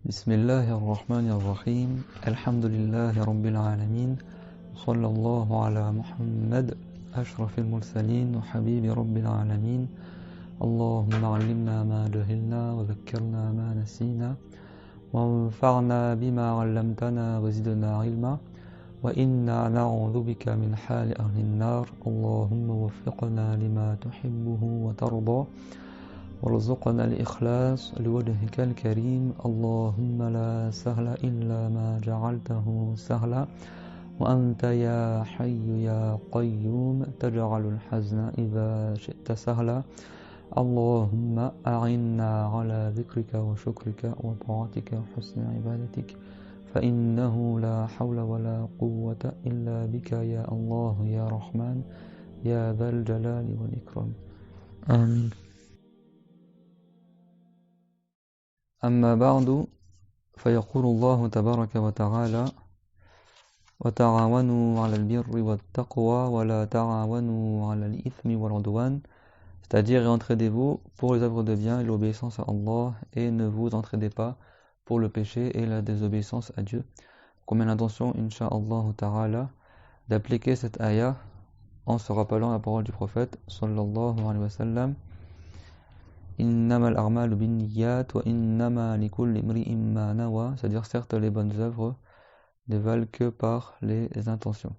بسم الله الرحمن الرحيم الحمد لله رب العالمين صلى الله على محمد أشرف المرسلين وحبيب رب العالمين اللهم علمنا ما جهلنا وذكرنا ما نسينا وانفعنا بما علمتنا وزدنا علما وإنا نعوذ بك من حال أهل النار اللهم وفقنا لما تحبه وترضى وارزقنا الإخلاص لوجهك الكريم اللهم لا سهل إلا ما جعلته سهلا وأنت يا حي يا قيوم تجعل الحزن إذا شئت سهلا اللهم أعنا على ذكرك وشكرك وطاعتك وحسن عبادتك فإنه لا حول ولا قوة إلا بك يا الله يا رحمن يا ذا الجلال والإكرام آمين. أما بعد فيقول الله تبارك وتعالى وتعاونوا على البر والتقوى ولا تعاونوا على الإثم والعدوان, c'est-à-dire entraidez-vous pour les œuvres de bien et l'obéissance à Allah et ne vous entraidez pas pour le péché et la désobéissance à Dieu. On met l'intention, insha'Allah ta'ala, d'appliquer cette ayah en se rappelant la parole du prophète sallallahu alayhi wa sallam Innama al-a'malu bin-niyyat wa innama likulli imri'in ma nawa, c'est-à-dire certes les bonnes œuvres ne valent que par les intentions.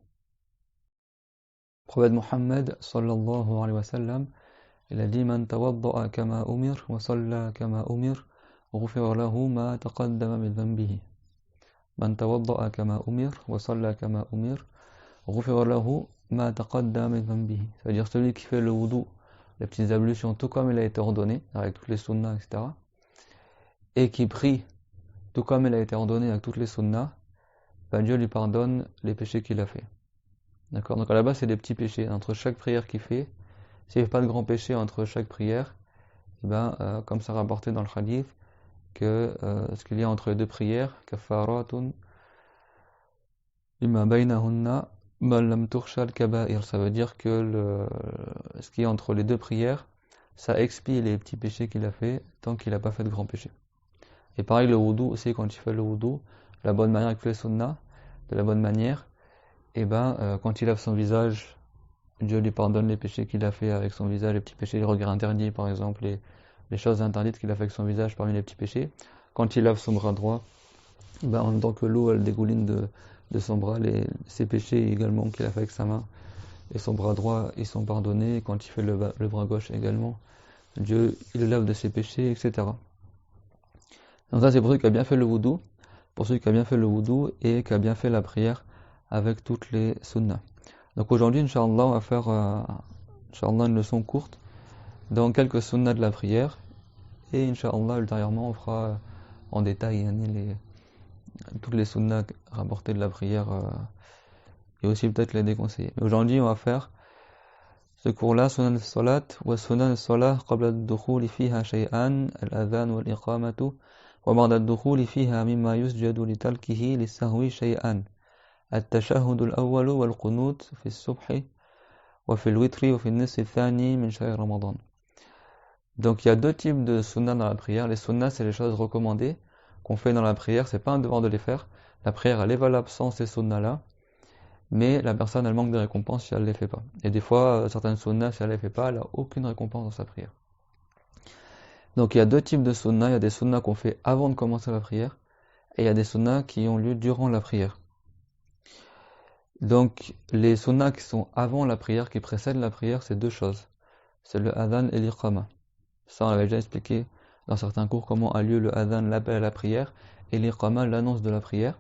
Le prophète Mohammed sallallahu alayhi wa sallam, il a dit Man tawadda'a kama umir wa salla kama umir ghufira lahu ma taqaddama min dhanbihi. Man tawadda'a kama umir wa salla kama umir ghufira lahu ma taqaddama min dhanbihi. C'est-à-dire celui qui fait le wudu, les petites ablutions tout comme il a été ordonné, avec toutes les sunnas, etc. Et qui prie tout comme il a été ordonné avec toutes les sunnas, ben Dieu lui pardonne les péchés qu'il a fait. D'accord. Donc à la base c'est des petits péchés entre chaque prière qu'il fait. S'il n'y a pas de grands péchés entre chaque prière, comme ça rapporté dans le hadith, que ce qu'il y a entre les deux prières, kafaratun lima baynahunna mal lam tukhshal kaba'ir, ça veut dire que ce qui est entre les deux prières, ça expie les petits péchés qu'il a fait tant qu'il n'a pas fait de grands péchés. Et pareil le wudu aussi, quand il fait le wudu, la bonne manière avec les sunnahs, de la bonne manière, quand il lave son visage, Dieu lui pardonne les péchés qu'il a fait avec son visage, les petits péchés, les regards interdits par exemple, les choses interdites qu'il a fait avec son visage parmi les petits péchés. Quand il lave son bras droit, en même temps que l'eau elle dégouline de son bras, ses péchés également qu'il a fait avec sa main et son bras droit, ils sont pardonnés. Et quand il fait le bras gauche également, Dieu il le lave de ses péchés, etc. Donc ça c'est pour celui qui a bien fait le wudu, et qui a bien fait la prière avec toutes les sunnas. Donc aujourd'hui, Inch'Allah, on va faire une leçon courte dans quelques sunnas de la prière, et Inch'Allah, ultérieurement, on fera en détail toutes les sunnas rapportées de la prière, et aussi peut-être les déconseiller. Mais aujourd'hui, on va faire ce cours-là, sunan al-salat, wa sunan al-salah qabla ad-dukhuli fiha shay'an, al-adhan wal-iqamatu, wa ba'da ad-dukhuli fiha mimma yusjadu li talkihi lis-sahwi shay'an. التشهد الأول والقنوت في الصبح وفي الوتر وفي النصف الثاني من شهر رمضان. Donc il y a deux types de sunnah dans la prière. Les sunnahs, c'est les choses recommandées qu'on fait dans la prière, c'est pas un devoir de les faire. La prière elle est valable sans ces sunnahs là, mais la personne elle manque de récompense si elle les fait pas. Et des fois certaines sunnahs, si elle les fait pas, elle a aucune récompense dans sa prière. Donc il y a deux types de sunnahs. Il y a des sunnahs qu'on fait avant de commencer la prière, et il y a des sunnahs qui ont lieu durant la prière. Donc, les sunnahs qui sont avant la prière, qui précèdent la prière, c'est deux choses. C'est le adhan et l'iqama. Ça, on l'avait déjà expliqué dans certains cours comment a lieu le adhan, l'appel à la prière, et l'iqama, l'annonce de la prière.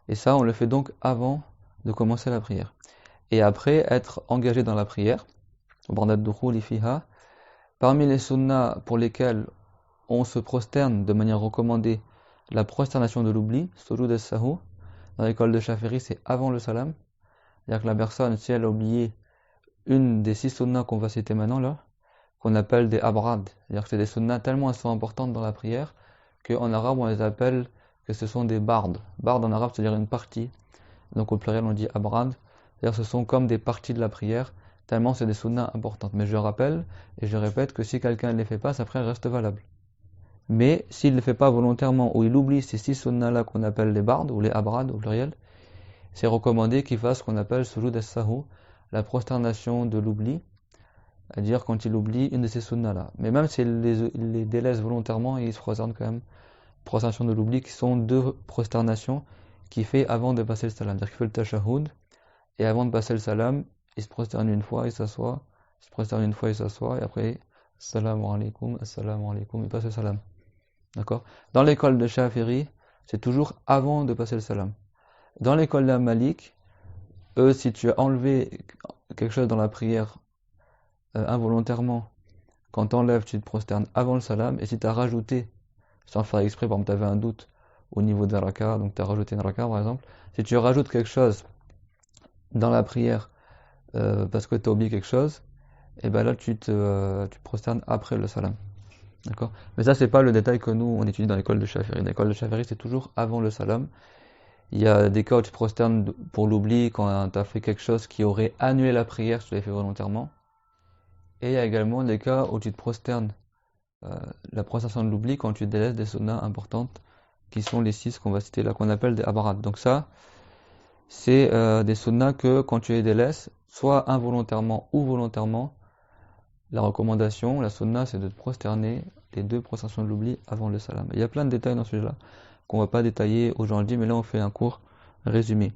Et ça, on le fait donc avant de commencer la prière. Et après, être engagé dans la prière, parmi les sunnahs pour lesquels on se prosterne de manière recommandée, la prosternation de l'oubli, sujud as-sahou. Dans l'école de Shafiri, c'est avant le salam. C'est-à-dire que la personne, si elle a oublié une des 6 sunnahs qu'on va citer maintenant là, qu'on appelle des abrad, c'est-à-dire que c'est des sunnahs tellement elles sont importantes dans la prière, qu'en arabe on les appelle que ce sont des bardes. Bardes en arabe, c'est-à-dire une partie. Donc au pluriel on dit abrad, c'est-à-dire que ce sont comme des parties de la prière, tellement c'est des sunnahs importantes. Mais je rappelle et je répète que si quelqu'un ne les fait pas, sa prière reste valable. Mais s'il ne le fait pas volontairement ou il oublie ces 6 sunnas-là qu'on appelle les bardes ou les abrad au pluriel, c'est recommandé qu'il fasse ce qu'on appelle sujud as-sahou, la prosternation de l'oubli, c'est-à-dire quand il oublie une de ces sunnas-là. Mais même s'il les délaisse volontairement, il se prosterne quand même. Prosternation de l'oubli qui sont 2 prosternations qu'il fait avant de passer le salam. C'est-à-dire qu'il fait le tashahhud et avant de passer le salam, il se prosterne une fois, il s'assoit, il se prosterne une fois, il s'assoit et après assalamu alaikum, il passe le salam. D'accord? Dans l'école de Shafi'i, c'est toujours avant de passer le salam. Dans l'école de Malik, eux, si tu as enlevé quelque chose dans la prière involontairement, quand tu enlèves, tu te prosternes avant le salam, et si tu as rajouté, sans faire exprès, par exemple, tu avais un doute au niveau de la raka, donc tu as rajouté une raka par exemple, si tu rajoutes quelque chose dans la prière parce que tu as oublié quelque chose, et ben là tu te prosternes après le salam. D'accord? Mais ça, c'est pas le détail que nous on étudie dans l'école de Shafi'i. L'école de Shafi'i, c'est toujours avant le salam. Il y a des cas où tu te prosternes pour l'oubli quand tu as fait quelque chose qui aurait annulé la prière si tu l'avais fait volontairement. Et il y a également des cas où tu te prosternes la prosternation de l'oubli quand tu délaisses des sunnas importantes qui sont les 6 qu'on va citer là, qu'on appelle des abarat. Donc ça, c'est des sunnas que quand tu les délaisses, soit involontairement ou volontairement, la recommandation, la sunna, c'est de te prosterner les 2 prosternations de l'oubli avant le salam. Il y a plein de détails dans ce sujet-là qu'on va pas détailler aujourd'hui, mais là on fait un cours résumé.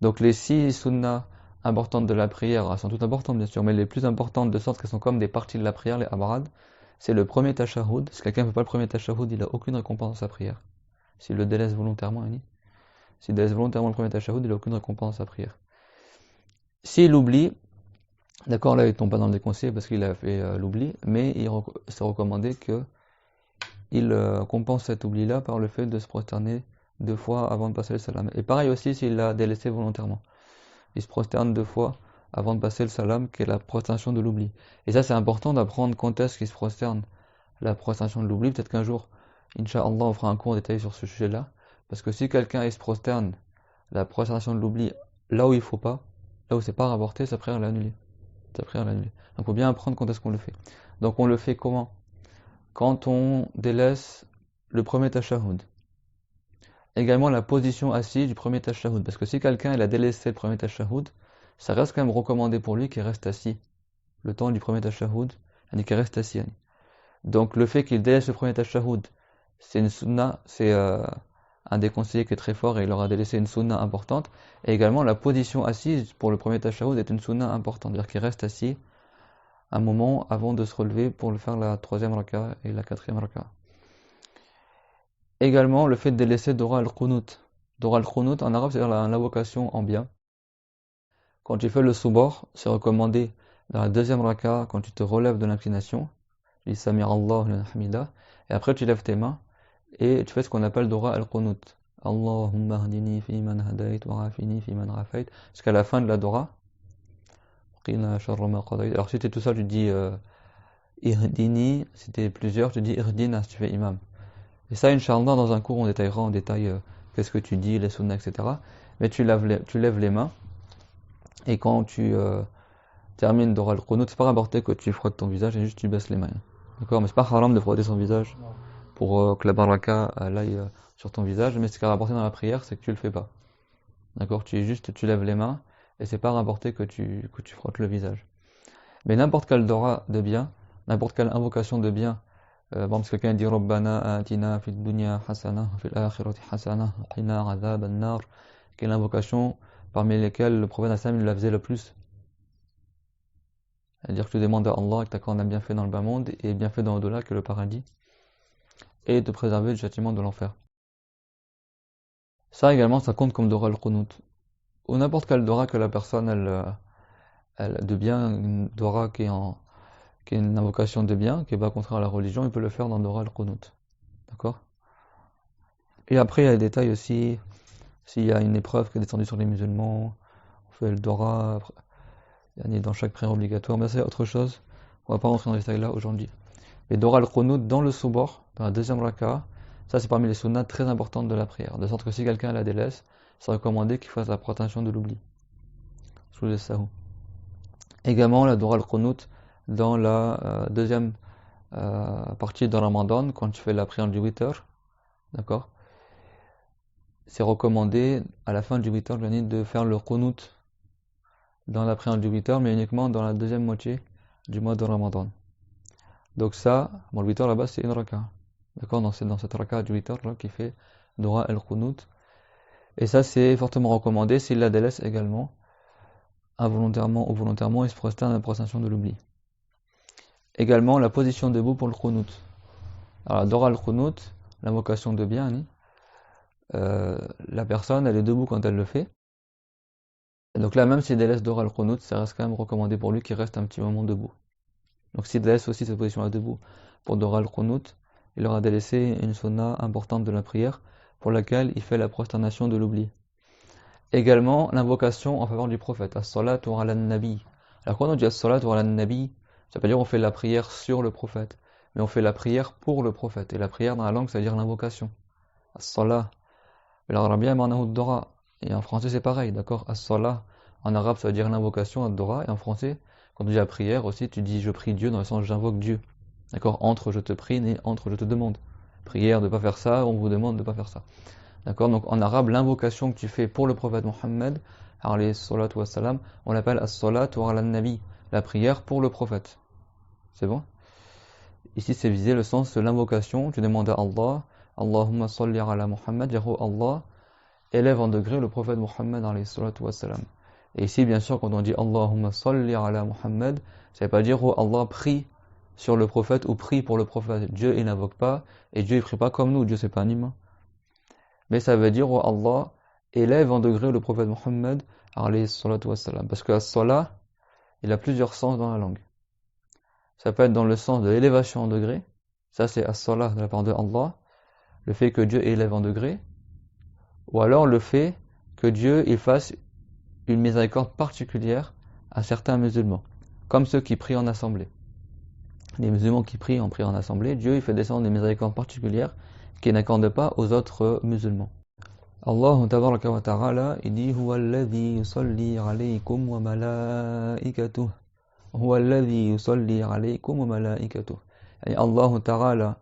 Donc les 6 sunnas importantes de la prière, elles sont toutes importantes bien sûr, mais les plus importantes de sorte qu'elles sont comme des parties de la prière, les abarad, c'est le premier tashahhud. Si quelqu'un ne fait pas le premier tashahhud, il n'a aucune récompense dans sa prière. S'il le délaisse volontairement, s'il délaisse volontairement le premier tashahhud, il n'a aucune récompense dans sa prière. S'il oublie, d'accord, là il tombe pas dans le déconseil parce qu'il a fait l'oubli, mais c'est recommandé qu'il compense cet oubli-là par le fait de se prosterner 2 fois avant de passer le salam. Et pareil aussi s'il l'a délaissé volontairement. Il se prosterne 2 fois avant de passer le salam, qui est la prosternation de l'oubli. Et ça, c'est important d'apprendre quand est-ce qu'il se prosterne, la prosternation de l'oubli. Peut-être qu'un jour, Inch'Allah, on fera un cours détaillé sur ce sujet-là. Parce que si quelqu'un se prosterne la prosternation de l'oubli là où il faut pas, là où c'est pas rapporté, sa prière est annulée. Donc il faut bien apprendre quand est-ce qu'on le fait. Donc on le fait comment? Quand on délaisse le premier tashahhud. Également la position assise du premier tashahhud. Parce que si quelqu'un il a délaissé le premier tashahhud, ça reste quand même recommandé pour lui qu'il reste assis. Le temps du premier tashahhud, qu'il reste assis. Donc le fait qu'il délaisse le premier tashahhud, c'est une sunna, c'est un des conseillers qui est très fort et il aura délaissé une sunna importante. Et également la position assise pour le premier tashahhud est une sunna importante, c'est-à-dire qu'il reste assis un moment avant de se relever pour le faire la 3e raka et la 4e raka. Également le fait de délaisser Dora al-Qunut. Dora al-Qunut en arabe c'est-à-dire l'invocation en bien. Quand tu fais le subor, c'est recommandé dans la 2e raka quand tu te relèves de l'inclination. Tu dis Samir Allah liman hamida et après tu lèves tes mains et tu fais ce qu'on appelle Dora al-Qunut. Allahumma hdini fi man hadayt wa afini fi man rafayt jusqu'à la fin de la Dora. Alors si tu es tout seul, tu dis ihdini, si tu es plusieurs, tu dis ihdina si tu fais imam. Et ça, Inch'Allah, dans un cours, on détaillera en détail qu'est-ce que tu dis, les sunnas, etc. Mais tu lèves les mains et quand tu termines Dora al-Qunut, c'est pas rapporté que tu frottes ton visage et juste tu baisses les mains. D'accord? Mais c'est pas haram de frotter son visage pour que la baraka aille sur ton visage, mais ce qui est rapporté dans la prière, c'est que tu le fais pas. D'accord? Tu lèves les mains et c'est pas rapporté que tu frottes le visage. Mais n'importe quelle dora de bien, n'importe quelle invocation de bien, par exemple si quelqu'un dit Rabbana atina fid dunya hasana fil akhirati hasana qina adhab an-nar, quelle invocation parmi lesquelles le prophète Hassan la faisait le plus. C'est-à-dire que tu demandes à Allah que t'accordes un bienfait dans le bas monde et bienfait dans l'au-delà que le paradis et de préserver du châtiment de l'enfer. Ça également, ça compte comme Dora al-Qunut. Ou n'importe quelle Dora que la personne, elle de bien, une Dora qui est une invocation de bien, qui est pas contraire à la religion, il peut le faire dans Dora al-Qunut. D'accord? Et après, il y a des détails aussi, s'il y a une épreuve qui est descendue sur les musulmans, on fait le Dora, dans chaque prière obligatoire, mais c'est autre chose. On va pas rentrer dans les détails là aujourd'hui. Mais Dora al-Qunut dans le Subor, dans la 2e raka, ça c'est parmi les sunnas très importantes de la prière. De sorte que si quelqu'un la délaisse, c'est recommandé qu'il fasse la protection de l'oubli. Sous le sahou. Également la Dora al-Qunut dans la 2e à partir de Ramadan, quand tu fais la prière du witr, d'accord, c'est recommandé à la fin du witr de faire le qunut dans la prière du witr, mais uniquement dans la deuxième moitié du mois de Ramadan. Donc ça, bon, le witr là-bas c'est une raka. D'accord, c'est dans cette raka du witr là qui fait Dora el-Qunut. Et ça c'est fortement recommandé s'il la délaisse également, involontairement ou volontairement, il se prosterne à la prosternation de l'oubli. Également la position debout pour le Qunut. Alors Dora el-Qunut, l'invocation de bien, la personne elle est debout quand elle le fait. Et donc là même s'il délaisse Dora el-Qunut, ça reste quand même recommandé pour lui qu'il reste un petit moment debout. Donc s'il délaisse aussi cette position-là debout pour Dora el-Qunut, il aura délaissé une sunna importante de la prière pour laquelle il fait la prosternation de l'oubli. Également l'invocation en faveur du prophète, as-salatu ala nabi. Alors quand on dit as-salatu ala nabi, ça veut dire on fait la prière sur le prophète, mais on fait la prière pour le prophète. Et la prière dans la langue, ça veut dire l'invocation. As-salah, l'arabien ma'nahu ad-dora. Et en français c'est pareil, d'accord? As-salah, en arabe ça veut dire l'invocation, ad-dora, et en français, quand tu dis la prière aussi, tu dis je prie Dieu dans le sens j'invoque Dieu. D'accord? Entre je te prie et entre je te demande. Prière de ne pas faire ça, on vous demande de ne pas faire ça. D'accord? Donc en arabe, l'invocation que tu fais pour le prophète Mohammed, alayhi salatu wassalam, on l'appelle as-salatu ala nabi, la prière pour le prophète. C'est bon? Ici c'est visé le sens de l'invocation, tu demandes à Allah, Allahumma salli ala Muhammad, dire Allah, élève en degré le prophète Mohammed alayhi salatu wassalam. Et ici bien sûr quand on dit Allahumma salli ala Muhammad, ça ne veut pas dire oh Allah prie sur le prophète ou prie pour le prophète. Dieu il n'invoque pas et Dieu il prie pas comme nous, Dieu c'est pas un humain. Mais ça veut dire oh Allah élève en degré le prophète Mohammed alayhi salatu wassalam. Parce que as-salah, il a plusieurs sens dans la langue. Ça peut être dans le sens de l'élévation en degré, ça c'est as-salah de la part de Allah, le fait que Dieu élève en degré, ou alors le fait que Dieu il fasse une miséricorde particulière à certains musulmans, comme ceux qui prient en assemblée. Les musulmans qui prient en priant en assemblée, Dieu il fait descendre des miséricordes particulières qu'il n'accorde pas aux autres musulmans. Allah tabaraka wa ta'ala, il dit Huwa alladhi yusalli alaykum wa malaikatuh. Huwa alladhi yusalli alaykum wa malaikatuh. Et Allah ta'ala,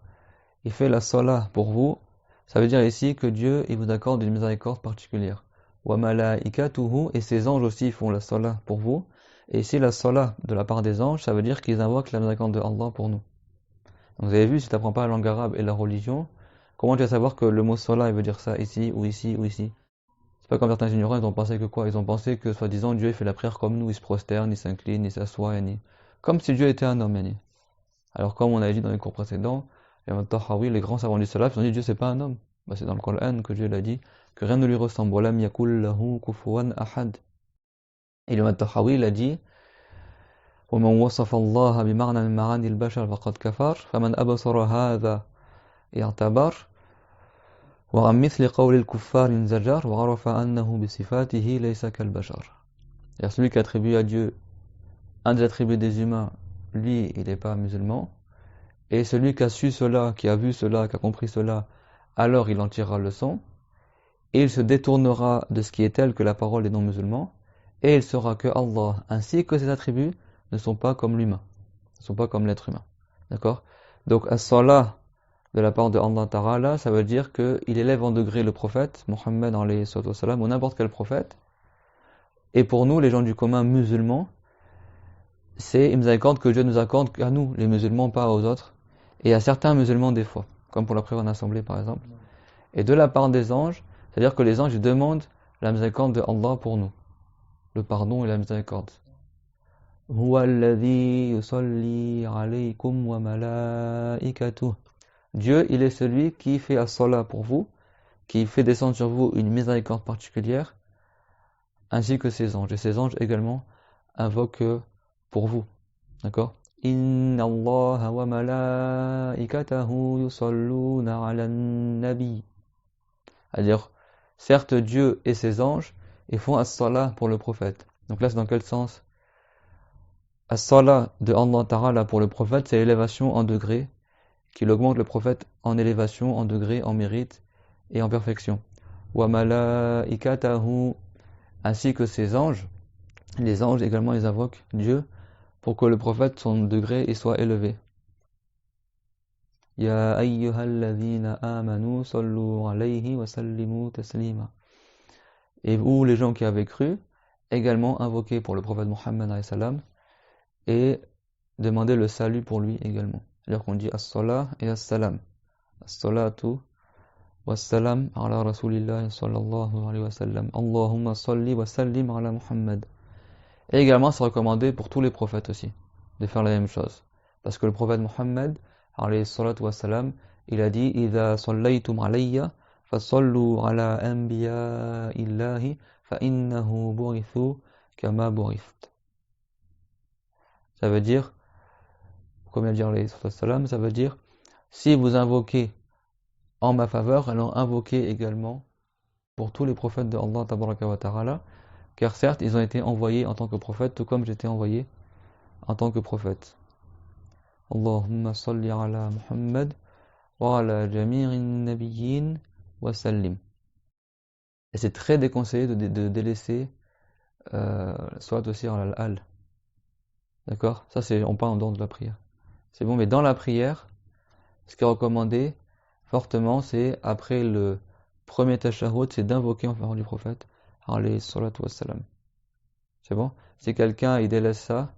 il fait la salat pour vous. Ça veut dire ici que Dieu il vous accorde une miséricorde particulière. Wa malaikatuhu, et ses anges aussi font la salat pour vous. Et ici la salat de la part des anges, ça veut dire qu'ils invoquent la miséricorde de Allah pour nous. Donc vous avez vu, si tu n'apprends pas la langue arabe et la religion, comment tu vas savoir que le mot salat il veut dire ça ici ou ici ou ici? C'est pas comme certains ignorants, ils ont pensé que quoi? Ils ont pensé que soi-disant Dieu il fait la prière comme nous, il se prosterne, il s'incline, il s'assoit, comme si Dieu était un homme. Alors comme on a dit dans les cours précédents, les grands savants du salaf, ils ont dit Dieu c'est pas un homme. C'est dans le Coran que Dieu l'a dit, que rien ne lui ressemble. Walam yakul lahu kufuwan ahad. Et le Tahawi il a dit ومن وصف الله بمعنى من معاني البشر فقد كفر فمن أبصر هذا يعتبر وعن مثل قول الكفار انزجر وعرف أنه بصفاته ليس كالبشر. Et celui qui attribue à Dieu un des attributs des humains, lui il n'est pas musulman, et celui qui a su cela, qui a vu cela, qui a compris cela, alors il en tirera leçon, et il se détournera de ce qui est tel que la parole des non-musulmans, et il saura que Allah ainsi que ses attributs ne sont pas comme l'humain, ne sont pas comme l'être humain. D'accord? Donc as-salah de la part de Allah Ta'ala, ça veut dire qu'il élève en degré le prophète, Mohammed alayhi sallam, ou n'importe quel prophète. Et pour nous, les gens du commun musulmans, c'est une miséricorde que Dieu nous accorde à nous, les musulmans, pas aux autres, et à certains musulmans des fois, comme pour la prière en assemblée par exemple. Et de la part des anges, c'est-à-dire que les anges demandent la miséricorde de Allah pour nous, le pardon et la miséricorde. Huwa alladhi yusalli alaykum wa malaikatuh. Dieu, il est celui qui fait as-salat pour vous, qui fait descendre sur vous une miséricorde particulière, ainsi que ses anges. Et ses anges également invoquent pour vous. D'accord? Inna Allah wa malaikatahu yusalluna ala nabi. C'est-à-dire, certes Dieu et ses anges, ils font as-salat pour le prophète. Donc là, c'est dans quel sens? As-salat de Allah Ta'ala pour le prophète, c'est l'élévation en degré, qu'il augmente le prophète en élévation, en degré, en mérite et en perfection. Wa malaikatahu, ainsi que ses anges, les anges également ils invoquent Dieu pour que le prophète, son degré, il soit élevé. Ya ayyuhalladhina amanu sallu alayhi wa sallimu taslima. Et vous, les gens qui avaient cru, également invoquez pour le prophète Muhammad alayhi salam et demandez le salut pour lui également. C'est-à-dire qu'on dit as-salah et as-salam. As-salatu was-salam ala rasulillah sallallahu alayhi wa sallam. Allahumma salli wa sallim ala Muhammad. Et également, c'est recommandé pour tous les prophètes aussi, de faire la même chose. Parce que le prophète Muhammad, alayhi salatu wassalam, il a dit إِذَا صَلَّيْتُمْ عَلَيَّ فَصَلُّوا عَلَى أَنْبِيَاءِ اللَّهِ فَإِنَّهُ بُعِثُوا كَمَا بُعِثْتُ. Ça veut dire, comme il a dit alayhi salatu wassalam, ça veut dire, si vous invoquez en ma faveur, alors invoquez également pour tous les prophètes de Allah tabaraka wa ta'ala, car certes, ils ont été envoyés en tant que prophètes, tout comme j'étais envoyé en tant que prophète. Allahumma salli ala Muhammad wa ala jami'in nabiyyin wa sallim. Et c'est très déconseillé de délaisser soit aussi al al. D'accord? Ça c'est on parle en dehors de la prière. C'est bon, mais dans la prière, ce qui est recommandé fortement, c'est après le premier tashahhud, c'est d'invoquer en faveur du prophète alayhi salatu wassalam. C'est bon? Si quelqu'un il délaisse ça,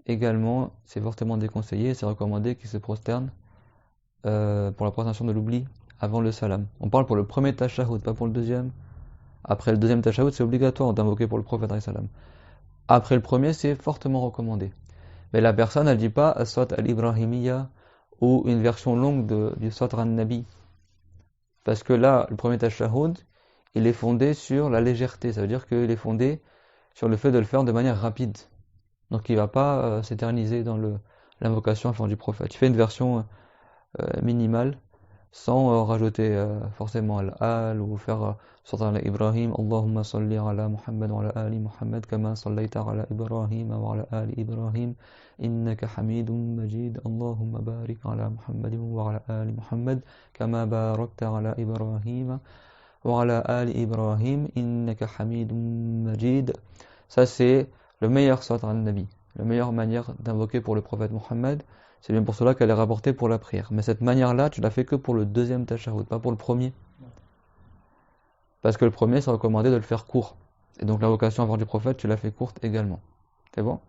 également, c'est fortement déconseillé, c'est recommandé qu'il se prosterne pour la prosternation de l'oubli avant le salam. On parle pour le premier tashahhud, pas pour le deuxième. Après le deuxième tashahhud, c'est obligatoire d'invoquer pour le prophète alayhi salam. Après le premier, c'est fortement recommandé. Mais la personne, elle dit pas as-Salat al-Ibrahimiyya ou une version longue du Salat al-Nabi. Parce que là, le premier tashahhud, il est fondé sur la légèreté. Ça veut dire qu'il est fondé sur le fait de le faire de manière rapide. Donc il ne va pas s'éterniser dans l'invocation en faveur du prophète. Tu fais une version minimale sans rajouter forcément al ou faire Salat ala Ibrahim, Allahumma salli ala Muhammad wa ala ali Muhammad kama sallaita ala Ibrahim wa ala ali Ibrahim innaka hamidun majid, Allahumma barik ala Muhammad wa ala ali Muhammad kama barakta ala Ibrahim wa ala ali Ibrahim innaka hamidun majid. Ça c'est le meilleur Salat al-Nabi, la meilleure manière d'invoquer pour le prophète Muhammad. C'est bien pour cela qu'elle est rapportée pour la prière. Mais cette manière-là, tu la fais que pour le deuxième tashahhud, pas pour le premier. Parce que le premier, c'est recommandé de le faire court. Et donc l'invocation avant du prophète, tu la fais courte également. C'est bon?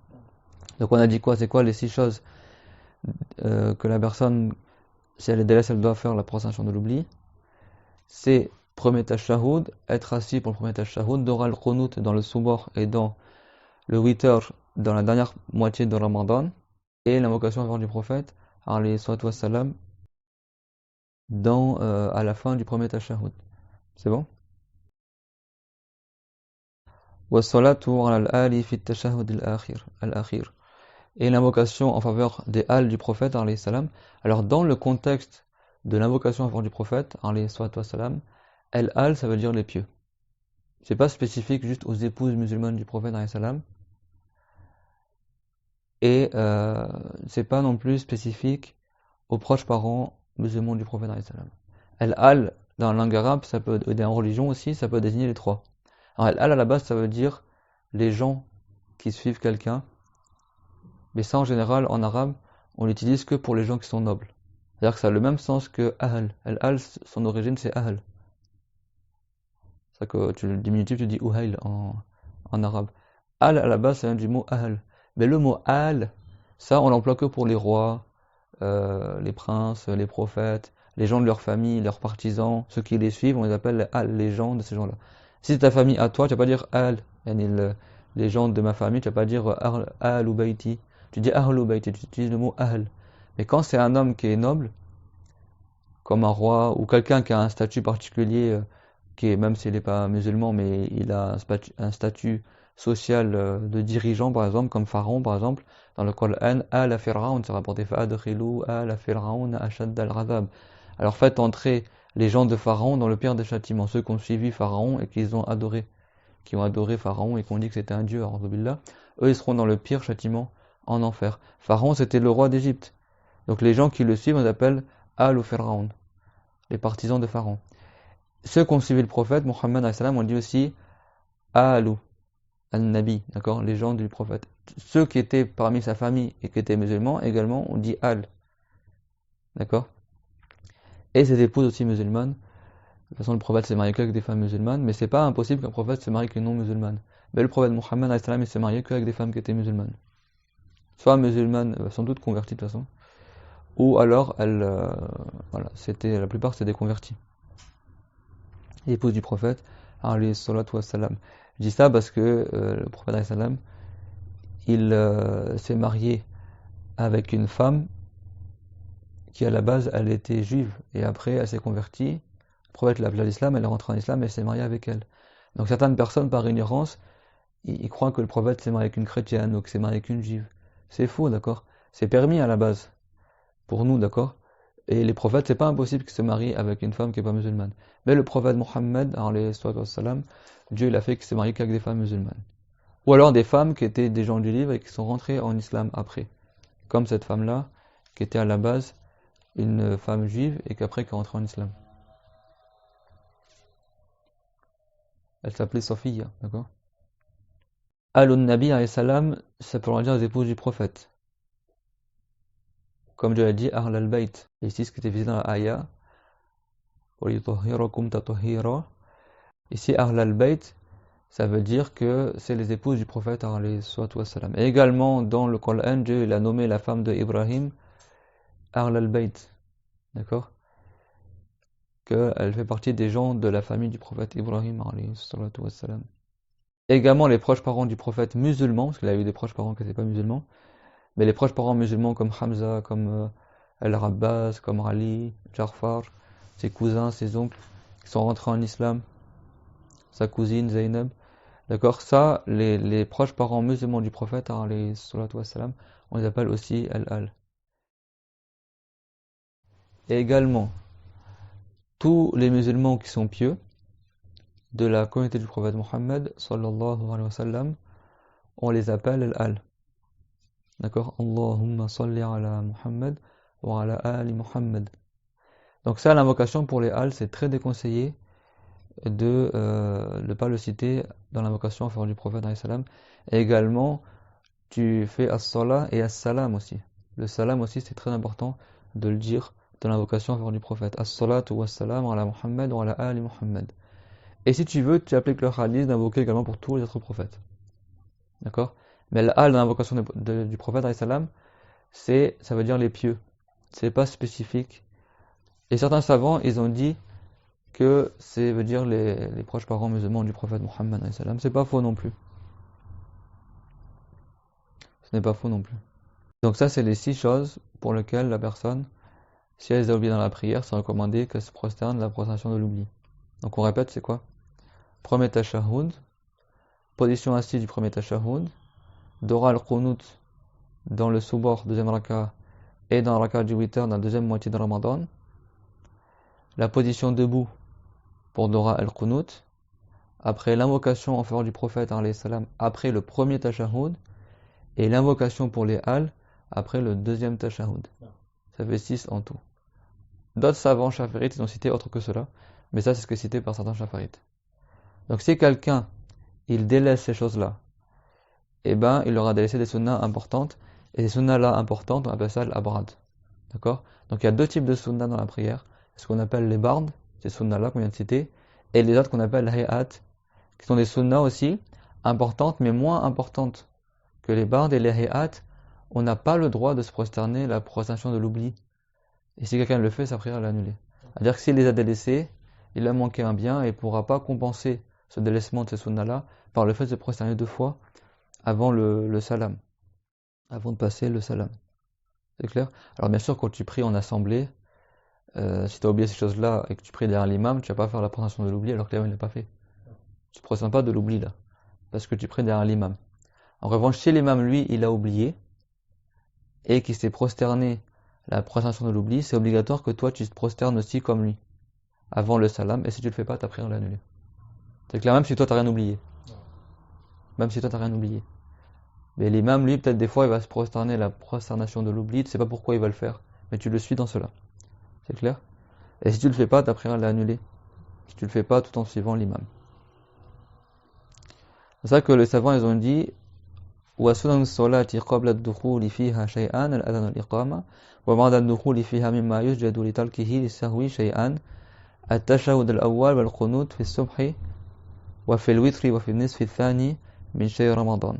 Donc on a dit quoi? C'est quoi les 6 choses que la personne, si elle est délaisse, elle doit faire la prosternation de l'oubli? C'est premier tashahhud, être assis pour le premier tashahhud, d'oral qunut dans le soubor et dans le witr dans la dernière moitié de Ramadan, et l'invocation avant du prophète alayhi salatu wassalam à la fin du premier tashahhud. C'est bon? Wassalatu ala al-ali fi at-tashahhud al-akhir. Et l'invocation en faveur des al du prophète alayhi salam. Alors dans le contexte de l'invocation en faveur du prophète alayhi salatu wassalam, al ça veut dire les pieux. C'est pas spécifique juste aux épouses musulmanes du prophète alayhi salam. Et c'est pas non plus spécifique aux proches parents musulmans du prophète alayhi salam. Al dans la langue arabe, ça peut, et en religion aussi, ça peut désigner les trois. Alors al à la base, ça veut dire les gens qui suivent quelqu'un. Mais ça, en général, en arabe, on l'utilise que pour les gens qui sont nobles. C'est-à-dire que ça a le même sens que ahl. Al, son origine, c'est ahl. C'est que le diminutif, tu dis uhayl en arabe. Al à la base, ça vient du mot ahl. Mais le mot al, ça, on l'emploie que pour les rois, les princes, les prophètes, les gens de leur famille, leurs partisans, ceux qui les suivent, on les appelle les gens de ces gens-là. Si c'est ta famille à toi, tu vas pas dire al, les gens de ma famille, tu vas pas dire al ou bayti. Tu dis ahl ou bayti, tu utilises le mot ahl. Mais quand c'est un homme qui est noble, comme un roi ou quelqu'un qui a un statut particulier, qui est, même s'il n'est pas musulman, mais il a un statut social de dirigeant, par exemple, comme Pharaon, par exemple, dans le Coran, Ala Fir'aun, c'est rapporté Fa'adkhilou Ala Fir'aun Ashad al-Ghadab. Alors faites entrer les gens de Pharaon dans le pire des châtiments, ceux qui ont suivi Pharaon et qui ont adoré Pharaon et qui ont dit que c'était un dieu, billah, eux ils seront dans le pire châtiment en enfer. Pharaon c'était le roi d'Égypte. Donc les gens qui le suivent, on les appelle Al Fir'aun, les partisans de Pharaon. Ceux qui ont suivi le prophète, Mohammed on dit aussi Alu al-Nabi, d'accord, les gens du prophète. Ceux qui étaient parmi sa famille et qui étaient musulmans, également, on dit Al, d'accord. et ses épouses aussi musulmanes. De toute façon, le prophète s'est marié qu'avec des femmes musulmanes, mais c'est pas impossible qu'un prophète se marie avec une non musulmane. Mais le prophète Mohammed, il s'est marié qu'avec des femmes qui étaient musulmanes. Soit musulmanes, sans doute converties de toute façon, ou alors voilà, la plupart c'était des convertis. Épouse du prophète, alayhi salatu wassalam. Je dis ça parce que le prophète alayhi salam, il s'est marié avec une femme qui à la base elle était juive et après elle s'est convertie. Le prophète l'a appelée à l'islam, elle est rentrée en islam et s'est mariée avec elle. Donc certaines personnes par ignorance, ils croient que le prophète s'est marié avec une chrétienne ou que s'est marié avec une juive. C'est faux, d'accord? C'est permis à la base pour nous, d'accord? Et les prophètes, c'est pas impossible qu'ils se marient avec une femme qui est pas musulmane. Mais le prophète Mohammed, Dieu il a fait qu'il s'est marié qu'avec des femmes musulmanes. Ou alors des femmes qui étaient des gens du livre et qui sont rentrées en islam après. Comme cette femme-là, qui était à la base une femme juive et qu'après qui est rentrée en islam. Elle s'appelait Sophia, d'accord? Alun Nabi alayhi salam, ça peut dire les épouses du prophète. Comme Dieu a dit, Ahl al-Bayt. Et ici, ce qui était visé dans la Aya, ici, Ahl al-Bayt, ça veut dire que c'est les épouses du prophète, alayhi wassalam. Et également, dans le Coran, Dieu il a nommé la femme de Ibrahim, Ahl al-Bayt. D'accord? Qu'elle fait partie des gens de la famille du prophète Ibrahim, alayhi wassalam. Également, les proches parents du prophète musulman, parce qu'il a eu des proches parents qui n'étaient pas musulmans, mais les proches parents musulmans comme Hamza, comme Al-Abbas, comme Ali, Ja'far, ses cousins, ses oncles, qui sont rentrés en islam, sa cousine Zaynab. D'accord, ça, les proches parents musulmans du prophète, alayhi salatu wassalam, on les appelle aussi Al-Al. Et également, tous les musulmans qui sont pieux, de la communauté du prophète Mohammed, sallallahu alayhi wa sallam, on les appelle Al-Al. D'accord, Allahumma salli ala Muhammad wa ala ali Muhammad. Donc ça, l'invocation pour les Al, c'est très déconseillé de ne pas le citer dans l'invocation en faveur du prophète alayhi salam. Et également, tu fais as-salat et as-salam aussi. Le salam aussi, c'est très important de le dire dans l'invocation en faveur du prophète. As-salatu wa as-salam ala Muhammad wa ala ali Muhammad. Et si tu veux, tu appliques le hadith d'invoquer également pour tous les autres prophètes. D'accord? Mais l'al dans l'invocation du prophète alayhi salam, ça veut dire les pieux. C'est pas spécifique. Et certains savants, ils ont dit que ça veut dire les proches parents musulmans du prophète Mohammed alayhi salam. C'est pas faux non plus. Ce n'est pas faux non plus. Donc ça, c'est les 6 choses pour lesquelles la personne, si elle les a oubliées dans la prière, c'est recommandé qu'elle se prosterne la prosternation de l'oubli. Donc on répète, c'est quoi? Premier tashahhud, position assise du premier tashahhud, Dora al-Qunut dans le soubor, deuxième raka, et dans le raka du witr dans la deuxième moitié de Ramadan. La position debout pour Dora al-Qunut. Après l'invocation en faveur du prophète, alayhi salam, après le premier tashahhud. Et l'invocation pour les Al après le deuxième tashahhud. Ça fait 6 en tout. D'autres savants chafarites, ils ont cité autre que cela, mais ça c'est ce qui est cité par certains chafarites. Donc si quelqu'un, il délaisse ces choses-là, eh ben il aura délaissé des sunnas importantes, et ces sunnas-là importantes, on appelle ça l'abrad. D'accord? Donc il y a 2 types de sunnas dans la prière, ce qu'on appelle les bardes, ces sunnas-là qu'on vient de citer, et les autres qu'on appelle les hayat, qui sont des sunnas aussi, importantes, mais moins importantes que les bardes et les hayat. On n'a pas le droit de se prosterner la prosternation de l'oubli. Et si quelqu'un le fait, sa prière est annulée. C'est-à-dire que s'il les a délaissés, il a manqué un bien et il ne pourra pas compenser ce délaissement de ces sunnas-là par le fait de se prosterner 2 fois avant le salam. Avant de passer le salam. C'est clair? Alors bien sûr, quand tu pries en assemblée, si tu as oublié ces choses-là et que tu pries derrière l'imam, tu ne vas pas faire la prosternation de l'oubli alors que l'imam ne l'a pas fait. Tu ne te prosternes pas de l'oubli là, parce que tu pries derrière l'imam. En revanche, si l'imam, lui, il a oublié, et qu'il s'est prosterné la prosternation de l'oubli, c'est obligatoire que toi tu te prosternes aussi comme lui, avant le salam, et si tu le fais pas, ta prière est annulée. C'est clair, même si toi t'as rien oublié. Même si toi t'as rien oublié. Mais l'imam, lui, peut-être des fois, il va se prosterner la prosternation de l'oubli, tu sais pas pourquoi il va le faire, mais tu le suis dans cela. C'est clair? Et si tu le fais pas, ta prière est annulée. Si tu le fais pas tout en suivant l'imam. C'est ça que les savants, ils ont dit, وسنن الصلاة قبل الدخول فيها شيئان الأذان والإقامة وبعد الدخول فيها مما يسجد لتركه للسهو شيئان التشهد الأول والقنوت في الصبح وفي الوتر وفي النصف الثاني من شهر رمضان.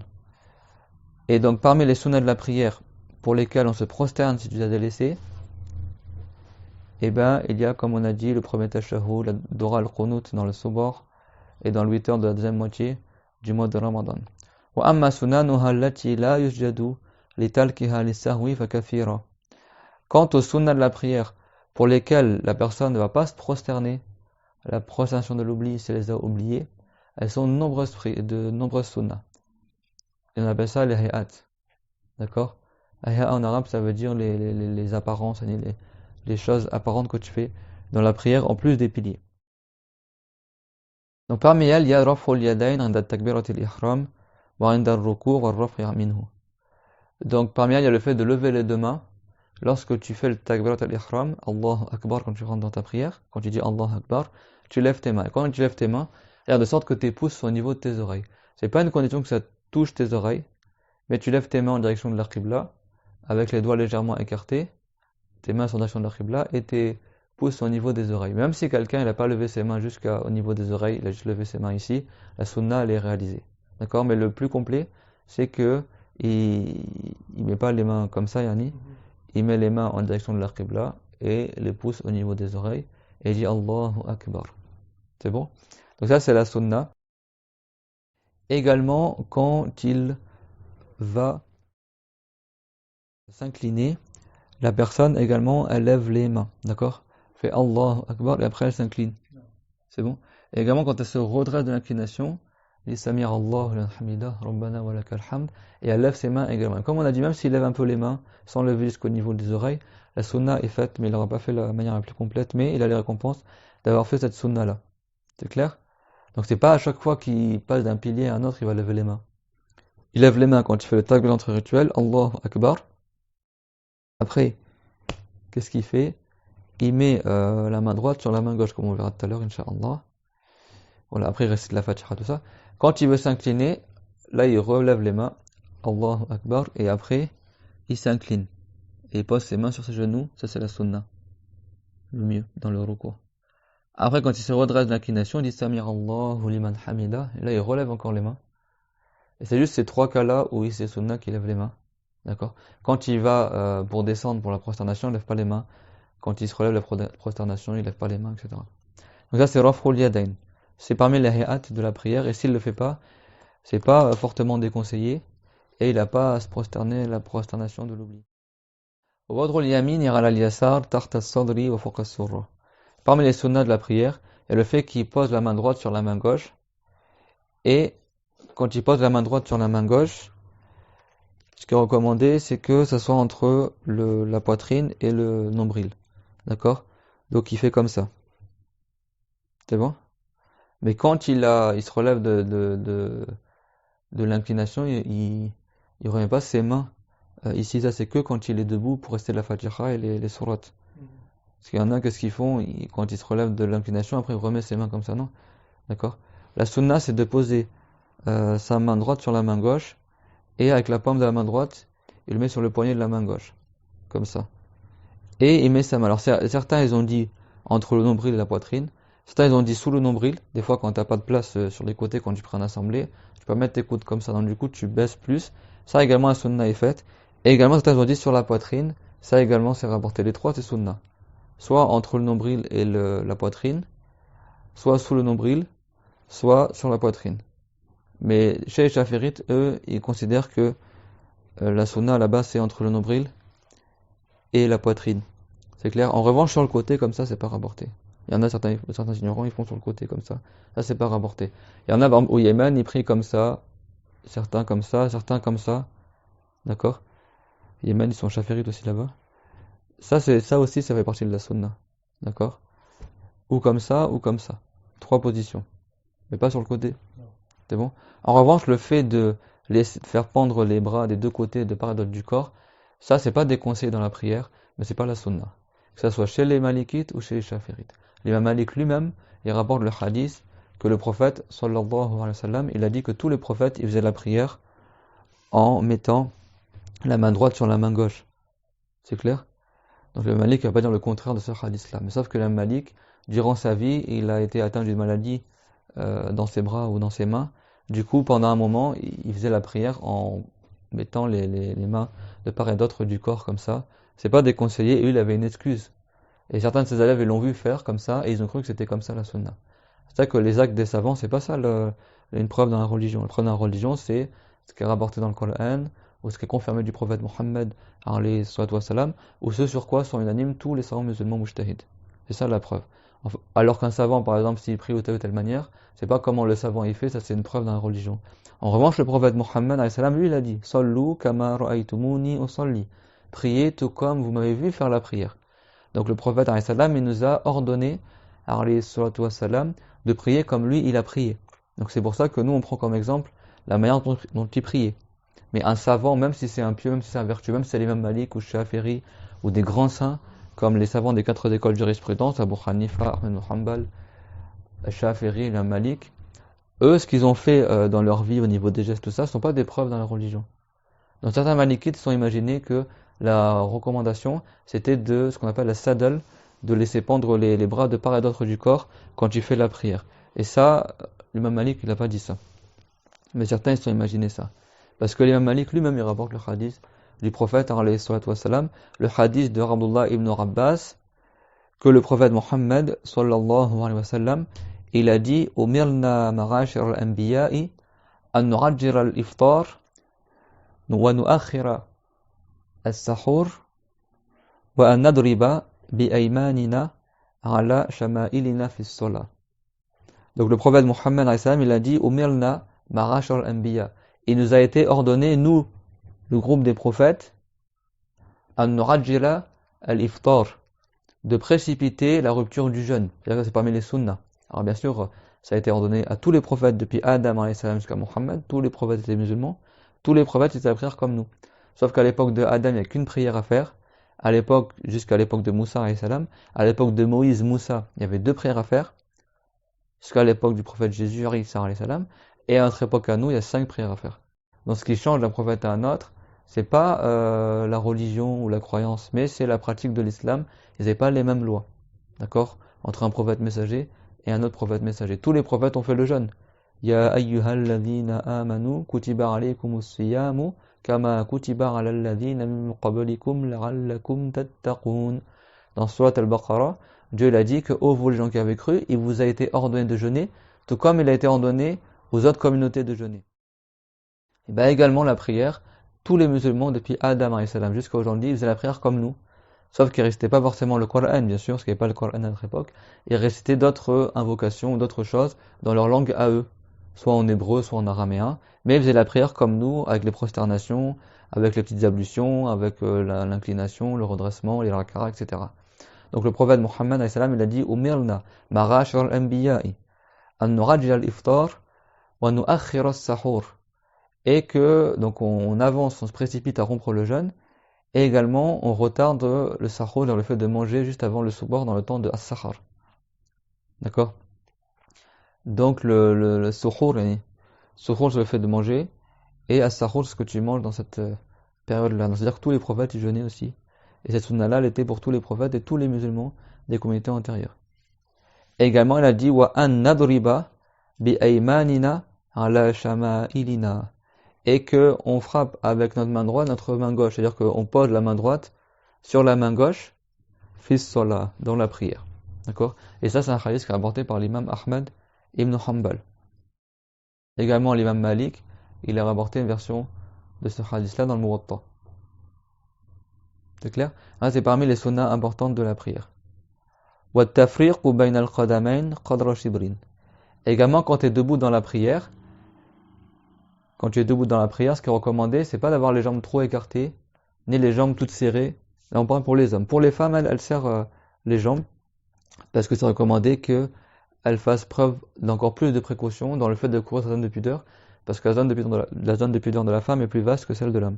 Et donc parmi les sunnahs de la prière pour lesquels on se prosterne si tu as délaissé, eh ben il y a, comme on a dit, le premier tashahhud, la dora al-qunut dans le subh et dans le 8 heures de la deuxième moitié du mois de Ramadan. Wa amma sunanuha allati la yusjadu li talkiha lis-sahwi fa kathira. Quant aux sunnahs de la prière pour lesquels la personne ne va pas se prosterner, la prosternation de l'oubli si elle les a oubliés, elles sont de nombreuses sunnahs. Et on appelle ça les hayat. D'accord? Hayat en arabe, ça veut dire les apparences, les choses apparentes que tu fais dans la prière en plus des piliers. Donc parmi elles, il y a raf'ul yadayn 'inda takbirat al-ihram wa 'inda ar-ruku' wa ar-raf' minhu. Donc parmi elles, il y a le fait de lever les deux mains lorsque tu fais le takbirat al-ihram, Allahu Akbar, quand tu rentres dans ta prière, quand tu dis Allahu Akbar, tu lèves tes mains. Et quand tu lèves tes mains, regarde de sorte que tes pouces sont au niveau de tes oreilles. C'est pas une condition que ça touche tes oreilles, mais tu lèves tes mains en direction de la qibla, avec les doigts légèrement écartés, tes mains sont en direction de la qibla, et tes pouces sont au niveau des oreilles. Même si quelqu'un n'a pas levé ses mains jusqu'au niveau des oreilles, il a juste levé ses mains ici, la sunna elle est réalisée. D'accord? Mais le plus complet, c'est que il met pas les mains comme ça, yani. Il met les mains en direction de la qibla et les pouces au niveau des oreilles et il dit Allahu Akbar. C'est bon? Donc ça c'est la sunna. Également quand il va s'incliner, la personne également elle lève les mains, d'accord? Fait Allahu Akbar et après elle s'incline. C'est bon? Et également quand elle se redresse de l'inclination, elle dit Samir Allahu liman hamidah Rabbana wa lakal hamd et elle lève ses mains également. Comme on a dit, même s'il lève un peu les mains sans lever jusqu'au niveau des oreilles, la sunna est faite, mais il n'aura pas fait la manière la plus complète, mais il a les récompenses d'avoir fait cette sunna là. C'est clair? Donc c'est pas à chaque fois qu'il passe d'un pilier à un autre, il va lever les mains. Il lève les mains quand il fait le takbir entre rituel, Allahu Akbar. Après, qu'est-ce qu'il fait? Il met la main droite sur la main gauche, comme on verra tout à l'heure, Inch'Allah. Voilà, après il récite la Fatiha, tout ça. Quand il veut s'incliner, là il relève les mains, Allahu Akbar, et après il s'incline. Et il pose ses mains sur ses genoux, ça c'est la sunna. Le mieux, dans le recours. Après quand il se redresse de l'inclination, il dit Samir Allahu liman hamida, et là il relève encore les mains. Et c'est juste ces trois cas-là où c'est sunna qui lève les mains. D'accord? Quand il va pour descendre pour la prosternation, il ne lève pas les mains. Quand il se relève la prosternation, il ne lève pas les mains, etc. Donc ça c'est raf'ul yadayn. C'est parmi les hayat de la prière, et s'il ne le fait pas, c'est pas fortement déconseillé, et il n'a pas à se prosterner la prosternation de l'oubli. Parmi les sunnahs de la prière, il y a le fait qu'il pose la main droite sur la main gauche, et quand il pose la main droite sur la main gauche, ce qui est recommandé, c'est que ça soit entre la poitrine et le nombril. D'accord? Donc il fait comme ça. C'est bon? Mais quand il se relève de l'inclination, il ne remet pas ses mains. Ici, ça c'est que quand il est debout pour rester de la Fatiha et les sourates. Parce qu'il y en a, qu'est-ce qu'ils font? Quand ils se relèvent de l'inclination, après il remet ses mains comme ça, non? D'accord? La sunna, c'est de poser sa main droite sur la main gauche, et avec la paume de la main droite, il le met sur le poignet de la main gauche. Comme ça. Et il met sa main. Alors certains, ils ont dit entre le nombril et la poitrine. Certains, ils ont dit sous le nombril. Des fois, quand tu n'as pas de place sur les côtés, quand tu prends un assemblée, tu peux mettre tes coudes comme ça. Donc du coup, tu baisses plus. Ça également, la sunna est faite. Et également, certains ont dit sur la poitrine. Ça également, c'est rapporté. Les trois, c'est sunna. Soit entre le nombril et la poitrine, soit sous le nombril, soit sur la poitrine. Mais chez les chaférites, eux, ils considèrent que la sunna là-bas, c'est entre le nombril et la poitrine. C'est clair? En revanche, sur le côté, comme ça, c'est pas rapporté. Il y en a certains ignorants, ils font sur le côté comme ça. Ça, c'est pas rapporté. Il y en a, par exemple, au Yémen, ils prient comme ça, certains comme ça, certains comme ça. D'accord? Au Yémen, ils sont chaférites aussi là-bas. Ça aussi, ça fait partie de la sunna. D'accord? Ou comme ça, ou comme ça. Trois positions. Mais pas sur le côté. C'est bon? En revanche, le fait de faire pendre les bras des deux côtés de part et d'autre du corps, ça, c'est pas déconseillé dans la prière, mais c'est pas la sunna. Que ça soit chez les malikites ou chez les chaférites. L'imam Malik lui-même, il rapporte le hadith que le prophète, sallallahu alayhi wa sallam, il a dit que tous les prophètes, ils faisaient la prière en mettant la main droite sur la main gauche. C'est clair? Donc le Malik ne va pas dire le contraire de ce hadith-là. Mais sauf que le Malik, durant sa vie, il a été atteint d'une maladie dans ses bras ou dans ses mains. Du coup, pendant un moment, il faisait la prière en mettant les mains de part et d'autre du corps comme ça. C'est pas déconseillé et lui, il avait une excuse. Et certains de ses élèves ils l'ont vu faire comme ça et ils ont cru que c'était comme ça la sunna. C'est ça que les actes des savants, c'est pas ça une preuve dans la religion. La preuve dans la religion, c'est ce qui est rapporté dans le Coran ou ce qui est confirmé du prophète Mohammed alayhi salatu wassalam, ou ce sur quoi sont unanimes tous les savants musulmans mujtahid. C'est ça la preuve. Alors qu'un savant, par exemple, s'il prie de telle ou telle manière, c'est pas comment le savant y fait, ça c'est une preuve dans la religion. En revanche, le prophète Mohammed alayhi salam, lui, il a dit Sallu kama ra'aytumuni usalli. Priez tout comme vous m'avez vu faire la prière. Donc le prophète alayhi salam, il nous a ordonné alayhi salatu wassalam, de prier comme lui, il a prié. Donc c'est pour ça que nous, on prend comme exemple la manière dont il priait. Mais un savant, même si c'est un pieux, même si c'est un vertueux, même si c'est l'imam Malik ou Shafi'i ou des grands saints, comme les savants des 4 écoles de jurisprudence, Abu Hanifa, Ahmed ibn Hanbal, Shafi'i, l'imam Malik, eux, ce qu'ils ont fait dans leur vie au niveau des gestes, tout ça, ne sont pas des preuves dans la religion. Donc certains malikites sont imaginés que la recommandation, c'était de ce qu'on appelle la saddle, de laisser pendre les bras de part et d'autre du corps quand tu fais la prière. Et ça, l'imam Malik, il n'a pas dit ça. Mais certains, ils sont imaginés ça. Parce que l'imam Malik lui-même, il rapporte le hadith du prophète, alayhi salatu wassalam, le hadith de Abdullah ibn Abbas, que le prophète Mohammed, sallallahu alayhi wa sallam, il a dit « Umirna marashir al-anbiya'i an nu'ajjir al-iftar wa nu'akhira al-sahur wa an nadriba bi'aymanina ala shama'ilina fi s-salah » Donc le prophète Mohammed, alayhi salam, il a dit « Umirna marashir al-anbiya » Il nous a été ordonné, nous, le groupe des prophètes, an nu'ajjira al-iftar, de précipiter la rupture du jeûne. C'est parmi les sunnas. Alors bien sûr, ça a été ordonné à tous les prophètes depuis Adam alayhi salam jusqu'à Mohammed. Tous les prophètes étaient musulmans. Tous les prophètes étaient à la prière comme nous. Sauf qu'à l'époque de Adam, il n'y a qu'une prière à faire. Jusqu'à l'époque de Moussa alayhi salam. À l'époque de Moïse, Moussa, il y avait 2 prières à faire. Jusqu'à l'époque du prophète Jésus alayhi salam. Et à notre époque à nous, il y a 5 prières à faire. Donc ce qui change d'un prophète à un autre, c'est pas la religion ou la croyance, mais c'est la pratique de l'islam. Ils n'avaient pas les mêmes lois, d'accord, entre un prophète messager et un autre prophète messager. Tous les prophètes ont fait le jeûne. Ya ayyuhalladhina amanu kutiba alaykumus siyamu kama kutiba alal ladhina min qablikum la'allakum tattaqun. Dans Surat al-Baqarah, Dieu l'a dit que, ô vous les gens qui avez cru, il vous a été ordonné de jeûner, tout comme il a été ordonné aux autres communautés de jeûner. Et bien également la prière, tous les musulmans depuis Adam alayhi salam jusqu'à aujourd'hui, ils faisaient la prière comme nous. Sauf qu'il ne récitait pas forcément le Coran, bien sûr, parce qu'il n'y avait pas le Coran à notre époque. Ils récitaient d'autres invocations ou d'autres choses dans leur langue à eux, soit en hébreu, soit en araméen. Mais ils faisaient la prière comme nous, avec les prosternations, avec les petites ablutions, avec l'inclination, le redressement, les rakara, etc. Donc le prophète Mohammed alayhi salam, il a dit « Umirna marashir al-anbiya'i an nurajjil al-iftar wa nu'akhkhira as-sahur » et que donc on avance, on se précipite à rompre le jeûne. Et également, on retarde le sahur dans le fait de manger juste avant le soubor dans le temps de as-sahar. D'accord? Donc le suhour, suhour c'est le fait de manger, et as-sahur c'est ce que tu manges dans cette période-là. C'est-à-dire que tous les prophètes ils jeûnaient aussi. Et cette sunna-là, elle était pour tous les prophètes et tous les musulmans des communautés antérieures. Et également, il a dit wa an nadriba bi aymanina ala shama'ilina. Et que on frappe avec notre main droite notre main gauche, c'est-à-dire qu'on pose la main droite sur la main gauche, fis salah, dans la prière. D'accord? Et ça, c'est un hadith qui est rapporté par l'imam Ahmed ibn Hanbal. Également, l'imam Malik, il a rapporté une version de ce hadith-là dans le Muwatta. C'est clair? C'est parmi les sunnas importantes de la prière. Wa tafriqu bayna al-qadamayn qadra shibrin. Également, quand tu es debout dans la prière, ce qui est recommandé, c'est pas d'avoir les jambes trop écartées, ni les jambes toutes serrées. Là, on parle pour les hommes. Pour les femmes, elles serrent les jambes, parce que c'est recommandé qu'elles fassent preuve d'encore plus de précaution dans le fait de couvrir sa zone de pudeur, parce que la zone de pudeur de la femme est plus vaste que celle de l'homme.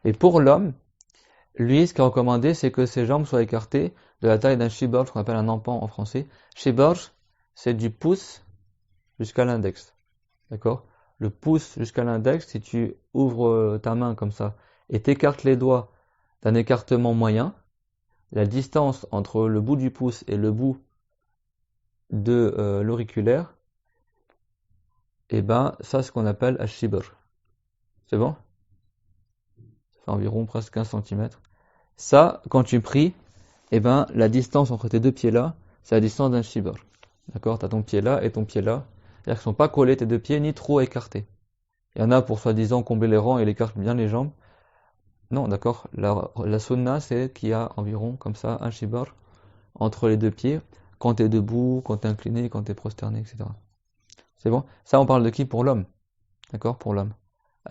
Et pour l'homme, lui, ce qui est recommandé, c'est que ses jambes soient écartées de la taille d'un shibor, ce qu'on appelle un empan en français. Shibor, c'est du pouce jusqu'à l'index. D'accord? le pouce jusqu'à l'index, si tu ouvres ta main comme ça et t'écartes les doigts d'un écartement moyen, la distance entre le bout du pouce et le bout de l'auriculaire, et ben ça c'est ce qu'on appelle ash-shibr. C'est bon? Ça fait environ presque 15 cm. Ça, quand tu pries, et ben la distance entre tes deux pieds là, c'est la distance d'un shibr. D'accord? T'as ton pied là et ton pied là. C'est-à-dire qu'ils sont pas collés tes deux pieds ni trop écartés. Il y en a pour soi-disant combler les rangs et il écarte bien les jambes. Non, d'accord. La sunna, c'est qu'il y a environ comme ça un shibr entre les deux pieds quand tu es debout, quand tu es incliné, quand tu es prosterné, etc. C'est bon? Ça, on parle de qui? Pour l'homme. D'accord? Pour l'homme.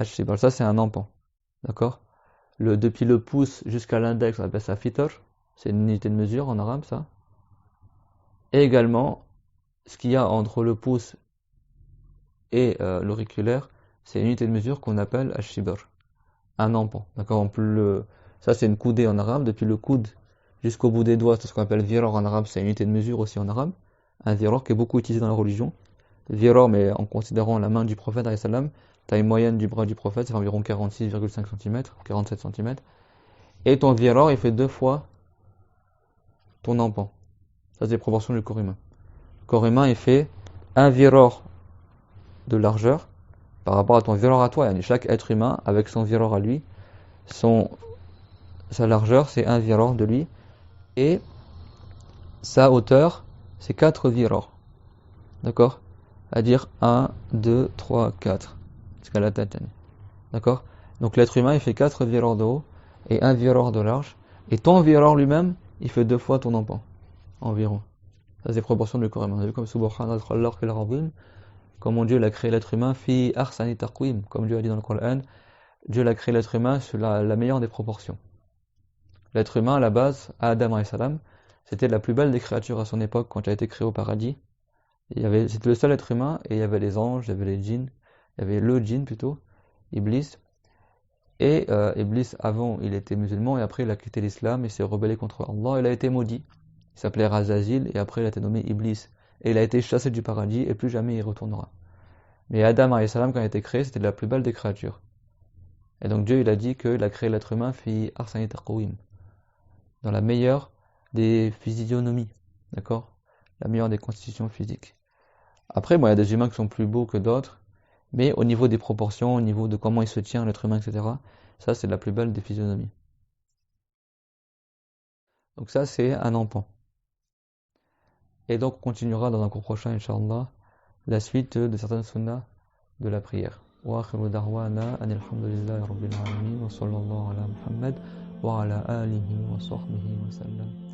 Shibr, ça c'est un empan. D'accord? Depuis le pouce jusqu'à l'index, on appelle ça fitr. C'est une unité de mesure en arabe, ça. Et également, ce qu'il y a entre le pouce et l'auriculaire, c'est une unité de mesure qu'on appelle ash-shibr, un empan. D'accord? Ça c'est une coudée en arabe, depuis le coude jusqu'au bout des doigts, c'est ce qu'on appelle virar en arabe, c'est une unité de mesure aussi en arabe. Un virar qui est beaucoup utilisé dans la religion. Virar, mais en considérant la main du prophète, alayhi salam, taille moyenne du bras du prophète, c'est environ 46,5 cm, 47 cm. Et ton virar, il fait 2 fois ton empan. Ça c'est les proportions du corps humain. Le corps humain, il fait un virar de largeur par rapport à ton virar à toi. Chaque être humain, avec son virar à lui, sa largeur, c'est un virar de lui. Et sa hauteur, c'est 4 virars. D'accord? À dire 1, 2, 3, 4. Jusqu'à la tête. D'accord? Donc l'être humain, il fait 4 virars de haut et 1 virar de large. Et ton virar lui-même, il fait 2 fois ton empan. Environ. Ça, c'est les proportions du corps humain. On a vu comme Subhanallah al Azim, comment Dieu l'a créé l'être humain, fi ahsani taqwim. Comme Dieu a dit dans le Coran, Dieu l'a créé l'être humain sur la meilleure des proportions. L'être humain, à la base, Adam alayhi salam, c'était la plus belle des créatures à son époque quand il a été créé au paradis. C'était le seul être humain et il y avait les anges, il y avait les djinns, il y avait le djinn plutôt, Iblis. Et Iblis, avant, il était musulman et après, il a quitté l'islam et s'est rebellé contre Allah. Il a été maudit. Il s'appelait Razazil et après, il a été nommé Iblis. Et il a été chassé du paradis et plus jamais il retournera. Mais Adam alayhi salam, quand il a été créé, c'était la plus belle des créatures. Et donc Dieu, il a dit qu'il a créé l'être humain fi ahsani taqwim, dans la meilleure des physionomies, d'accord? La meilleure des constitutions physiques. Après, bon, il y a des humains qui sont plus beaux que d'autres, mais au niveau des proportions, au niveau de comment il se tient, l'être humain, etc., ça, c'est la plus belle des physionomies. Donc ça, c'est un empan. Et donc, on continuera dans un cours prochain, Inch'Allah, la suite de certaines sunnas de la prière. وآخر دعوانا أن الحمد لله رب العالمين وصلى الله على محمد وعلى آله وصحبه وسلم